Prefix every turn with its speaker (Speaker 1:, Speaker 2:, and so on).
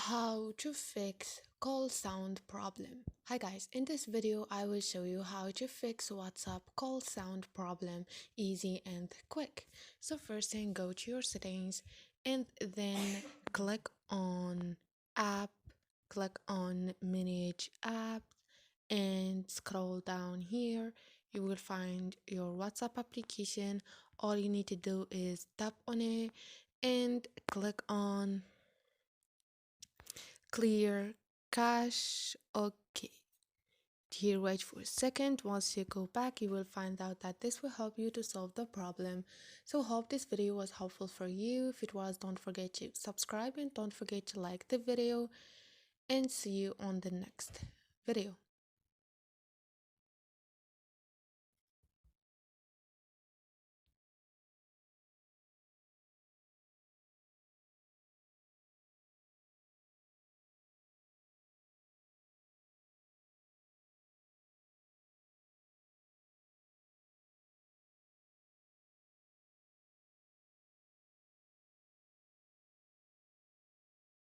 Speaker 1: How to fix call sound problem. Hi guys, in this video I will show you how to fix WhatsApp call sound problem easy and quick. So first thing, go to your settings and then click on app, click on manage app and scroll down here. You will find your WhatsApp application. All you need to do is tap on it and click on clear cache. Okay, here wait for a second. Once you go back, you will find out that this will help you to solve the problem. So hope this video was helpful for you. If it was, don't forget to subscribe and don't forget to like the video, and see you on the next video.